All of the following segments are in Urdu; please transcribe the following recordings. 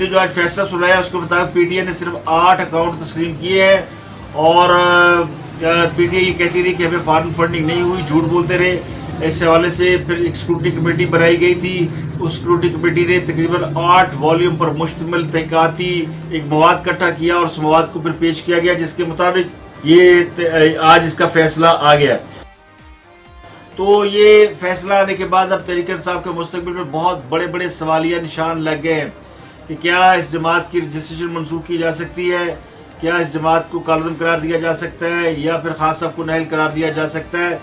نے جو آج فیصلہ سنایا اس کے مطابق پی ٹی آئی نے صرف 8 اکاؤنٹ تسلیم کیے ہیں، اور پی ٹی آئی یہ کہتی رہی کہ ہمیں فارن فنڈنگ نہیں ہوئی، جھوٹ بولتے رہے۔ اس حوالے سے پھر ایک اسکروٹنی کمیٹی بنائی گئی تھی، اس اسکروٹنی کمیٹی نے تقریباً 8 والیوم پر مشتمل تحقیقاتی ایک مواد اکٹھا کیا، اور اس مواد کو پھر پیش کیا گیا، جس کے مطابق یہ آج اس کا فیصلہ آ گیا۔ تو یہ فیصلہ آنے کے بعد اب تحریک انصاف کے مستقبل میں بہت بڑے بڑے سوالیہ نشان لگ گئے ہیں کہ کیا اس جماعت کی رجسٹریشن منسوخ کی جا سکتی ہے، کیا اس جماعت کو کالعدم قرار دیا جا سکتا ہے، یا پھر خان صاحب کو نااہل قرار دیا جا سکتا ہے۔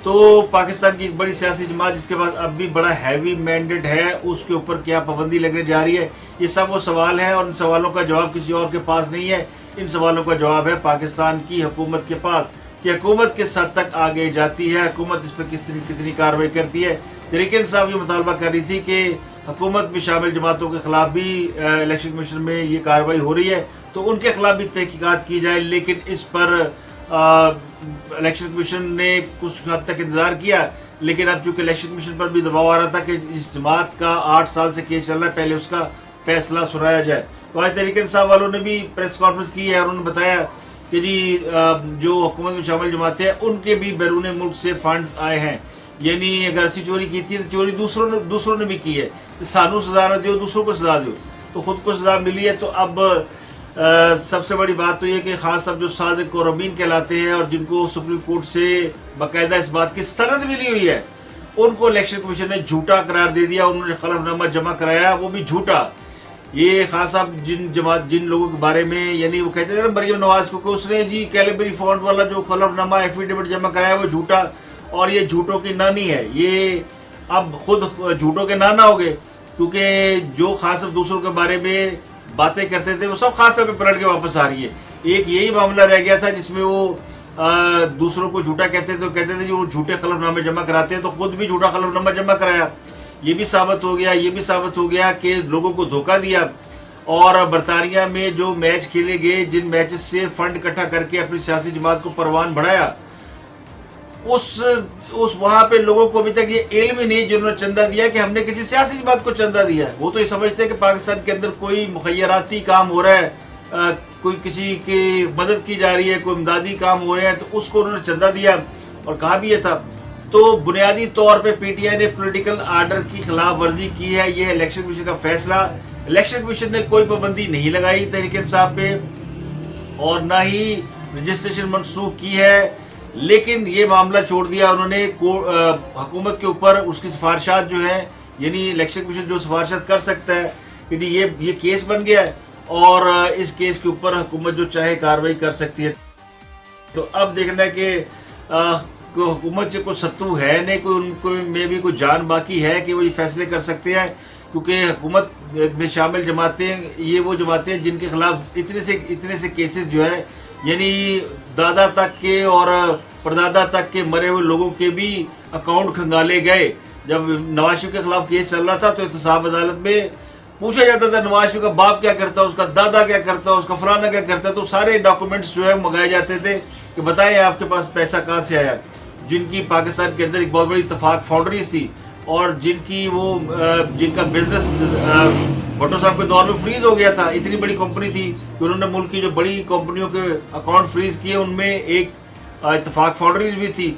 تو پاکستان کی ایک بڑی سیاسی جماعت جس کے پاس اب بھی بڑا ہیوی مینڈیٹ ہے، اس کے اوپر کیا پابندی لگنے جا رہی ہے؟ یہ سب وہ سوال ہیں، اور ان سوالوں کا جواب کسی اور کے پاس نہیں ہے۔ ان سوالوں کا جواب ہے پاکستان کی حکومت کے پاس، کہ حکومت کس حد تک آگے جاتی ہے، حکومت اس پہ کتنی کارروائی کرتی ہے۔ تحریک انصاف یہ مطالبہ کر رہی تھی کہ حکومت میں شامل جماعتوں کے خلاف بھی الیکشن کمیشن میں یہ کارروائی ہو رہی ہے تو ان کے خلاف بھی تحقیقات کی جائے، لیکن اس پر الیکشن کمیشن نے کچھ حد تک انتظار کیا، لیکن اب چونکہ الیکشن کمیشن پر بھی دباؤ آ رہا تھا کہ اس جماعت کا 8 سال سے کیس چل رہا ہے، پہلے اس کا فیصلہ سنایا جائے۔ تو آج تحریک انصاف والوں نے بھی پریس کانفرنس کی ہے، اور انہوں نے بتایا کہ جی جو حکومت میں شامل جماعتیں ہیں ان کے بھی بیرون ملک سے فنڈ آئے ہیں، یعنی اگر اسی چوری کی تھی تو چوری دوسروں نے بھی کی ہے، سانو سزا نہ دیو دوسروں کو سزا دیو، تو خود کو سزا ملی ہے۔ تو اب سب سے بڑی بات تو یہ کہ خان صاحب جو صادق اور امین کہلاتے ہیں، اور جن کو سپریم کورٹ سے باقاعدہ اس بات کی سند ملی ہوئی ہے، ان کو الیکشن کمیشن نے جھوٹا قرار دے دیا، انہوں نے خلف نامہ جمع کرایا، وہ بھی جھوٹا۔ یہ خان صاحب جن لوگوں کے بارے میں، یعنی وہ کہتے تھے نا مریم نواز کو کہ اس نے جی کیلیبری فنڈ والا جو خلف نامہ ایفیڈیوٹ جمع کرایا وہ جھوٹا، اور یہ جھوٹوں کی نانی ہے، یہ اب خود جھوٹوں کے نانا ہو گئے، کیونکہ جو خان صاحب دوسروں کے بارے میں باتیں کرتے تھے وہ سب خان صاحب پہ پلٹ کے واپس آ رہی ہے۔ ایک یہی معاملہ رہ گیا تھا جس میں وہ دوسروں کو جھوٹا کہتے تھے، کہتے تھے جو وہ جھوٹے خلف نامے جمع کراتے ہیں، تو خود بھی جھوٹا خلف نامہ جمع کرایا۔ یہ بھی ثابت ہو گیا کہ لوگوں کو دھوکہ دیا، اور برطانیہ میں جو میچ کھیلے گئے، جن میچز سے فنڈ اکٹھا کر کے اپنی سیاسی جماعت کو پروان بڑھایا، اس وہاں پہ لوگوں کو ابھی تک یہ علم ہی نہیں جنہوں نے چندہ دیا کہ ہم نے کسی سیاسی جماعت کو چندہ دیا ہے۔ وہ تو یہ سمجھتے ہیں کہ پاکستان کے اندر کوئی مخیراتی کام ہو رہا ہے، کوئی کسی کی مدد کی جا رہی ہے، کوئی امدادی کام ہو رہے ہیں، تو اس کو انہوں نے چندہ دیا، اور کہا بھی یہ تھا۔ تو بنیادی طور پہ پی ٹی آئی نے پولیٹیکل آرڈر کی خلاف ورزی کی ہے، یہ الیکشن کمیشن کا فیصلہ۔ الیکشن کمیشن نے کوئی پابندی نہیں لگائی تحریک انصاف پہ، اور نہ ہی رجسٹریشن منسوخ کی ہے، لیکن یہ معاملہ چھوڑ دیا انہوں نے حکومت کے اوپر، اس کی سفارشات جو ہیں، یعنی الیکشن کمیشن جو سفارشات کر سکتا ہے کہ یہ کیس بن گیا ہے، اور اس کیس کے اوپر حکومت جو چاہے کارروائی کر سکتی ہے۔ تو اب دیکھنا ہے کہ حکومت جو کوئی ستو ہے نہیں، کوئی میں بھی کوئی جان باقی ہے کہ وہ یہ فیصلے کر سکتے ہیں، کیونکہ حکومت میں شامل جماعتیں یہ وہ جماعتیں جن کے خلاف اتنے سے کیسز جو ہے، یعنی دادا تک کے اور پردادا تک کے مرے ہوئے لوگوں کے بھی اکاؤنٹ کھنگالے گئے۔ جب نواز شریف کے خلاف کیس چل رہا تھا تو احتساب عدالت میں پوچھا جاتا تھا نواز شریف کا باپ کیا کرتا، اس کا دادا کیا کرتا، اس کا فلانا کیا کرتا، تو سارے ڈاکومنٹس جو ہے منگائے جاتے تھے کہ بتائیں آپ کے پاس پیسہ کہاں سے آیا، جن کی پاکستان کے اندر ایک بہت بڑی اتفاق فاؤنڈریز تھی، اور جن کا بزنس بھٹو صاحب کے دور میں فریز ہو گیا تھا۔ اتنی بڑی کمپنی تھی کہ انہوں نے ملک کی جو بڑی کمپنیوں کے اکاؤنٹ فریز کیے، ان میں ایک اتفاق فاؤنڈریز بھی تھی،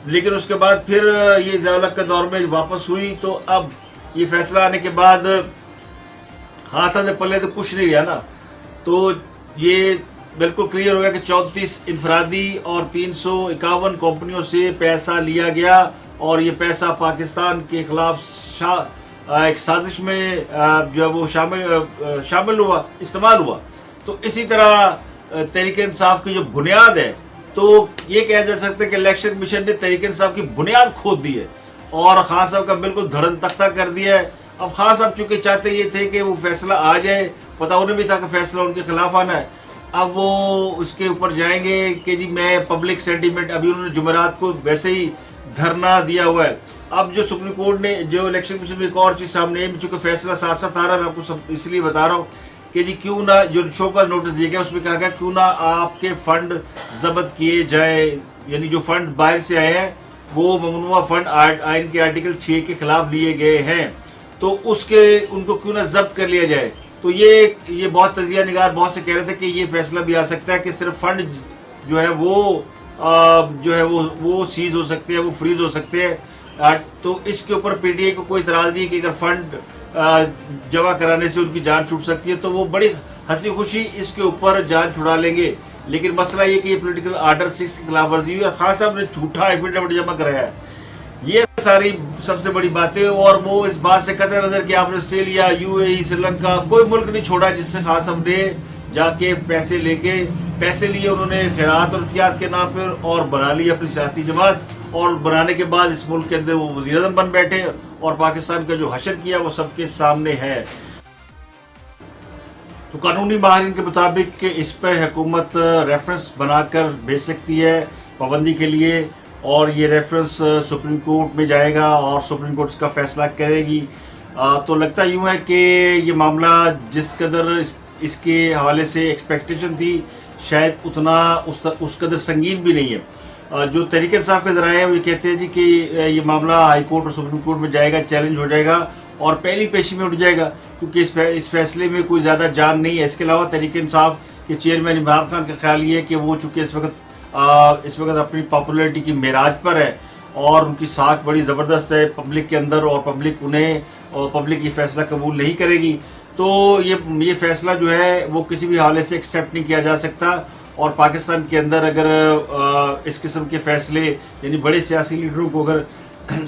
لیکن اس کے بعد پھر یہ ضیاء الحق کے دور میں واپس ہوئی۔ تو اب یہ فیصلہ آنے کے بعد حادثہ سے پلے تو کچھ نہیں رہا نا، تو یہ بالکل کلیئر ہو گیا کہ 34 انفرادی اور 351 کمپنیوں سے پیسہ لیا گیا، اور یہ پیسہ پاکستان کے خلاف ایک سازش میں جو ہے وہ شامل ہوا، استعمال ہوا۔ تو اسی طرح تحریک انصاف کی جو بنیاد ہے، تو یہ کہا جا سکتا ہے کہ الیکشن کمیشن نے تحریک انصاف کی بنیاد کھود دی ہے، اور خان صاحب کا بالکل دھڑن تختہ کر دیا ہے۔ اب خان صاحب چونکہ چاہتے یہ تھے کہ وہ فیصلہ آ جائے، پتہ انہیں بھی تھا کہ فیصلہ ان کے خلاف آنا ہے، اب وہ اس کے اوپر جائیں گے کہ جی میں پبلک سینٹیمنٹ، ابھی انہوں نے جمعرات کو ویسے ہی دھرنا دیا ہوا ہے۔ اب جو سپریم کورٹ نے جو الیکشن کمیشن میں ایک اور چیز سامنے ہے، چونکہ فیصلہ ساتھ ساتھ آ رہا ہے، میں آپ کو اس لیے بتا رہا ہوں کہ جی کیوں نہ جو شو کا نوٹس دیا گیا اس میں کہا گیا کیوں نہ آپ کے فنڈ ضبط کیے جائے، یعنی جو فنڈ باہر سے آئے ہیں وہ ممنوعہ فنڈ آئین کے آرٹیکل 6 کے خلاف لیے گئے ہیں، تو ان کو کیوں نہ ضبط کر لیا جائے۔ تو یہ بہت تجزیہ نگار بہت سے کہہ رہے تھے کہ یہ فیصلہ بھی آ سکتا ہے کہ صرف فنڈ جو ہے وہ سیز ہو سکتے ہیں، وہ فریز ہو سکتے ہیں. تو اس کے اوپر پی ٹی آئی کو کوئی اعتراض نہیں کہ اگر فنڈ جمع کرانے سے ان کی جان چھوٹ سکتی ہے تو وہ بڑی ہنسی خوشی اس کے اوپر جان چھڑا لیں گے. لیکن مسئلہ یہ کہ یہ پولیٹیکل آرڈر 6 کی خلاف ورزی ہوئی اور خان صاحب نے جھوٹا ایفیڈیوٹ جمع کرایا ہے. یہ ساری سب سے بڑی باتیں، اور وہ اس بات سے قطع نظر کہ آپ نے آسٹریلیا، یو اے ای، سری لنکا کوئی ملک نہیں چھوڑا جس سے خان صاحب نے جا کے پیسے لیے انہوں نے خیرات اور احتیاط کے نام پر اور بنا لی اپنی سیاسی جماعت، اور بنانے کے بعد اس ملک کے اندر وہ وزیر اعظم بن بیٹھے اور پاکستان کا جو حشر کیا وہ سب کے سامنے ہے. تو قانونی ماہرین کے مطابق کہ اس پر حکومت ریفرنس بنا کر بھیج سکتی ہے پابندی کے لیے، اور یہ ریفرنس سپریم کورٹ میں جائے گا اور سپریم کورٹ اس کا فیصلہ کرے گی. تو لگتا یوں ہے کہ یہ معاملہ جس قدر اس کے حوالے سے ایکسپیکٹیشن تھی شاید اتنا اس قدر سنگین بھی نہیں ہے. جو تحریک انصاف کے ذرائع ہیں وہ کہتے ہیں جی کہ یہ معاملہ ہائی کورٹ اور سپریم کورٹ میں جائے گا، چیلنج ہو جائے گا اور پہلی پیشی میں اٹھ جائے گا، کیونکہ اس فیصلے میں کوئی زیادہ جان نہیں ہے. اس کے علاوہ تحریک انصاف کے چیئرمین عمران خان کا خیال یہ ہے کہ وہ چونکہ اس وقت اپنی پاپولرٹی کی معراج پر ہے اور ان کی ساکھ بڑی زبردست ہے پبلک کے اندر، اور پبلک یہ فیصلہ قبول نہیں کرے گی، تو یہ فیصلہ جو ہے وہ کسی بھی حوالے سے ایکسیپٹ نہیں کیا جا سکتا. اور پاکستان کے اندر اگر اس قسم کے فیصلے یعنی بڑے سیاسی لیڈروں کو اگر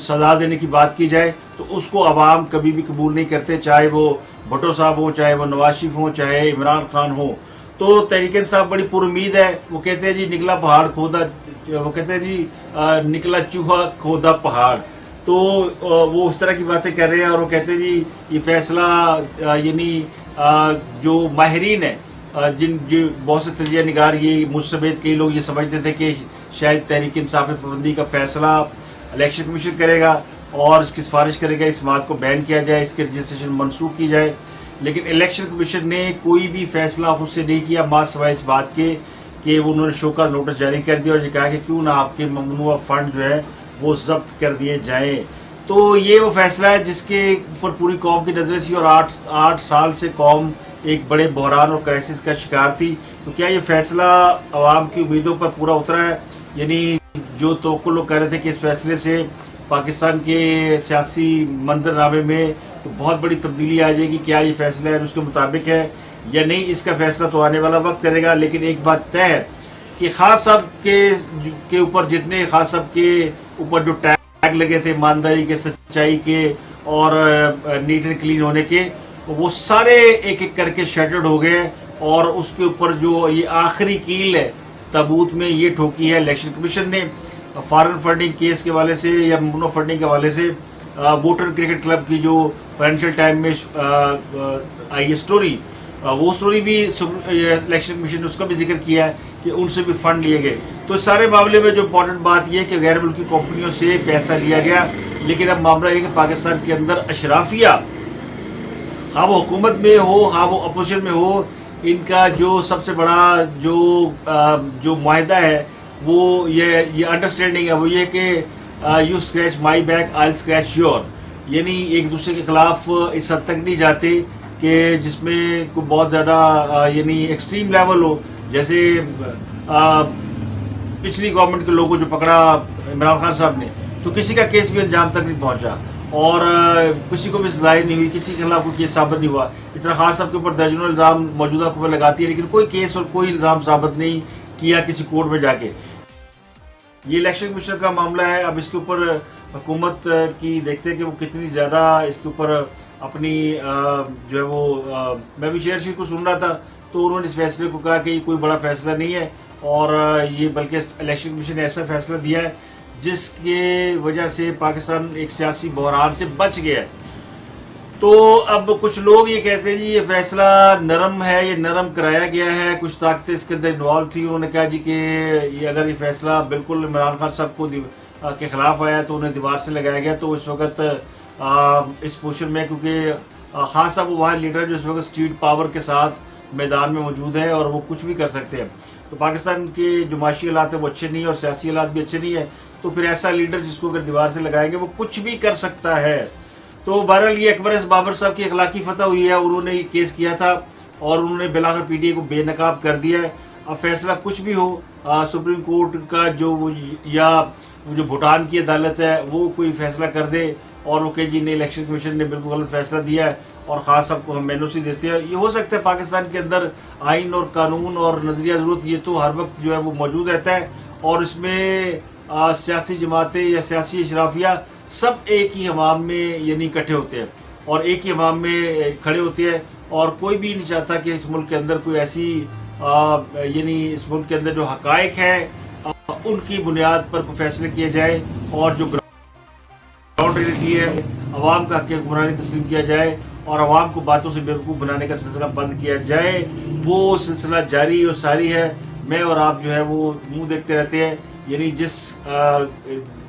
سزا دینے کی بات کی جائے تو اس کو عوام کبھی بھی قبول نہیں کرتے، چاہے وہ بھٹو صاحب ہوں، چاہے وہ نواز شریف ہوں، چاہے عمران خان ہوں. تو تحریک انصاف بڑی پر امید ہے. وہ کہتے ہیں جی نکلا پہاڑ کھودا، وہ کہتے ہیں جی نکلا چوہا کھودا پہاڑ. تو وہ اس طرح کی باتیں کر رہے ہیں، اور وہ کہتے ہیں جی یہ فیصلہ یعنی جو ماہرین ہیں جو بہت سے تجزیہ نگار یہ مجھ سمیت کئی لوگ یہ سمجھتے تھے کہ شاید تحریک انصاف میں پابندی کا فیصلہ الیکشن کمیشن کرے گا اور اس کی سفارش کرے گا اس بات کو بین کیا جائے، اس کی رجسٹریشن منسوخ کی جائے. لیکن الیکشن کمیشن نے کوئی بھی فیصلہ خود سے نہیں کیا ماں سوائے اس بات کے کہ انہوں نے شو کا نوٹس جاری کر دیا اور یہ کہا کہ کیوں نہ آپ کے ممنوعہ فنڈ جو ہے وہ ضبط کر دیے جائیں. تو یہ وہ فیصلہ ہے جس کے اوپر پوری قوم کی نظریں تھی اور 8 سال سے قوم ایک بڑے بحران اور کرائسس کا شکار تھی. تو کیا یہ فیصلہ عوام کی امیدوں پر پورا اترا ہے؟ یعنی جو توقع لوگ کہہ رہے تھے کہ اس فیصلے سے پاکستان کے سیاسی منظرنامے میں تو بہت بڑی تبدیلی آ جائے گی، کیا یہ فیصلہ ہے اس کے مطابق ہے یا نہیں، اس کا فیصلہ تو آنے والا وقت کرے گا. لیکن ایک بات طے ہے کہ خان صاحب کے اوپر جتنے خان صاحب کے اوپر جو ٹیگ لگے تھے ایمانداری کے، سچائی کے اور نیٹ اینڈ کلین ہونے کے، وہ سارے ایک ایک کر کے شیٹرڈ ہو گئے. اور اس کے اوپر جو یہ آخری کیل ہے تابوت میں یہ ٹھوکی ہے الیکشن کمیشن نے فارن فنڈنگ کیس کے حوالے سے یا ممنوع فنڈنگ کے حوالے سے. ووٹر کرکٹ کلب کی جو فائنینشیل ٹائم میں آئی ہے اسٹوری، وہ اسٹوری بھی الیکشن کمیشن نے اس کا بھی ذکر کیا ہے کہ ان سے بھی فنڈ لیے گئے. تو اس سارے معاملے میں جو امپورٹنٹ بات یہ ہے کہ غیر ملکی کمپنیوں سے پیسہ لیا گیا. لیکن اب معاملہ یہ کہ پاکستان کے اندر اشرافیہ ہاں وہ حکومت میں ہو ہاں وہ اپوزیشن میں ہو، ان کا جو سب سے بڑا جو معاہدہ ہے وہ یہ انڈرسٹینڈنگ ہے وہ یہ کہ you scratch my back I scratch your, یعنی ایک دوسرے کے خلاف اس حد تک نہیں جاتے کہ جس میں کوئی بہت زیادہ یعنی ایکسٹریم لیول ہو. جیسے پچھلی گورنمنٹ کے لوگوں جو پکڑا عمران خان صاحب نے تو کسی کا کیس بھی انجام تک نہیں پہنچا اور کسی کو بھی سزا نہیں ہوئی، کسی کے خلاف کوئی کیس ثابت نہیں ہوا. اس طرح خان صاحب کے اوپر درجنوں الزام موجودہ حکومت لگاتی ہے لیکن کوئی کیس اور کوئی الزام ثابت نہیں کیا کسی کورٹ میں جا کے. یہ الیکشن کمیشن کا معاملہ ہے. اب اس کے اوپر حکومت کی دیکھتے ہیں کہ وہ کتنی زیادہ اس کے اوپر اپنی جو ہے وہ میں بھی شیئر شیٹ کو سن رہا تھا تو انہوں نے اس فیصلے کو کہا کہ یہ کوئی بڑا فیصلہ نہیں ہے اور یہ بلکہ الیکشن کمیشن نے ایسا فیصلہ دیا ہے جس کی وجہ سے پاکستان ایک سیاسی بحران سے بچ گیا ہے. تو اب کچھ لوگ یہ کہتے ہیں جی یہ فیصلہ نرم ہے، یہ نرم کرایا گیا ہے، کچھ طاقتیں اس کے اندر انوالو تھی. انہوں نے کہا جی کہ یہ اگر یہ فیصلہ بالکل عمران خان صاحب کو کے خلاف آیا تو انہیں دیوار سے لگایا گیا. تو اس وقت اس پوزیشن میں کیونکہ خان صاحب وہ وہاں لیڈر جو اس وقت اسٹریٹ پاور کے ساتھ میدان میں موجود ہے اور وہ کچھ بھی کر سکتے ہیں. تو پاکستان کے جو معاشی حالات ہیں وہ اچھے نہیں ہیں اور سیاسی حالات بھی اچھے نہیں ہیں. تو پھر ایسا لیڈر جس کو اگر دیوار سے لگائیں گے وہ کچھ بھی کر سکتا ہے. تو بہرحال یہ اکبر ایس بابر صاحب کی اخلاقی فتح ہوئی ہے. انہوں نے یہ کیس کیا تھا اور انہوں نے بالآخر پی ٹی آئی کو بے نقاب کر دیا ہے. اب فیصلہ کچھ بھی ہو, سپریم کورٹ کا یا جو بھوٹان کی عدالت ہے وہ کوئی فیصلہ کر دے اور وہ کہ جی نہیں الیکشن کمیشن نے بالکل غلط فیصلہ دیا ہے اور خاص صاحب کو ہم مینوسی دیتے ہیں. یہ ہو سکتا ہے پاکستان کے اندر آئین اور قانون اور نظریہ ضرورت یہ تو ہر وقت جو ہے وہ موجود رہتا ہے, اور اس میں سیاسی جماعتیں یا سیاسی اشرافیہ سب ایک ہی حمام میں یعنی اکٹھے ہوتے ہیں اور ایک ہی حمام میں کھڑے ہوتے ہیں, اور کوئی بھی نہیں چاہتا کہ اس ملک کے اندر کوئی ایسی یعنی اس ملک کے اندر جو حقائق ہیں ان کی بنیاد پر کوئی فیصلے کیے جائے اور جو گراؤنڈ ریئلٹی ہے عوام کا حق حکمرانی تسلیم کیا جائے اور عوام کو باتوں سے بیوقوف بنانے کا سلسلہ بند کیا جائے. وہ سلسلہ جاری اور ساری ہے. میں اور آپ جو ہے وہ منہ دیکھتے رہتے ہیں. یعنی جس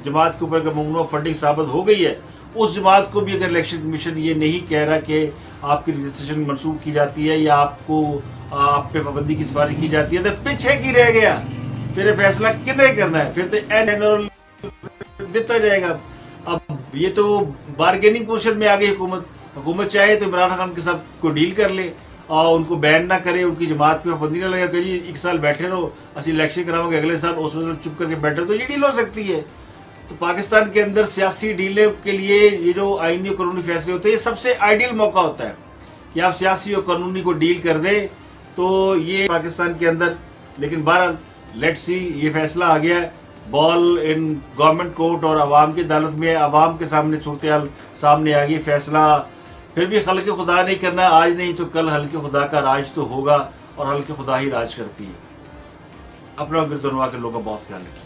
جماعت کے اوپر اگر ممنوع فنڈنگ ثابت ہو گئی ہے اس جماعت کو بھی اگر الیکشن کمیشن یہ نہیں کہہ رہا کہ آپ کی رجسٹریشن منسوخ کی جاتی ہے یا آپ پہ پابندی کی سفارش کی جاتی ہے تو پیچھے کی رہ گیا. پھر فیصلہ کنے کرنا ہے, پھر تو دیتا جائے گا. اب یہ تو بارگیننگ پوزیشن میں آ گئی حکومت چاہے تو عمران خان کے ساتھ کوئی ڈیل کر لے اور ان کو بین نہ کرے, ان کی جماعت پہ پابندی نہ لگے کہ جی ایک سال بیٹھے رہو اسی الیکشن کراؤں گے اگلے سال, اس میں چپ کر کے بیٹھے تو یہ ڈیل ہو سکتی ہے. تو پاکستان کے اندر سیاسی ڈیلیں کے لیے یہ جو آئینی اور قانونی فیصلے ہوتے ہیں یہ سب سے آئیڈیل موقع ہوتا ہے کہ آپ سیاسی اور قانونی کو ڈیل کر دیں. تو یہ پاکستان کے اندر, لیکن بہرحال لیٹ سی, یہ فیصلہ آ گیا ہے, بال ان گورنمنٹ کورٹ اور عوام کی عدالت میں, عوام کے سامنے صورتحال سامنے آ گئی. فیصلہ پھر بھی خلق خدا نہیں کرنا, آج نہیں تو کل خلق خدا کا راج تو ہوگا اور خلق خدا ہی راج کرتی ہے. اپنا اور گردنوا کے لوگوں کا بہت خیال رکھیے.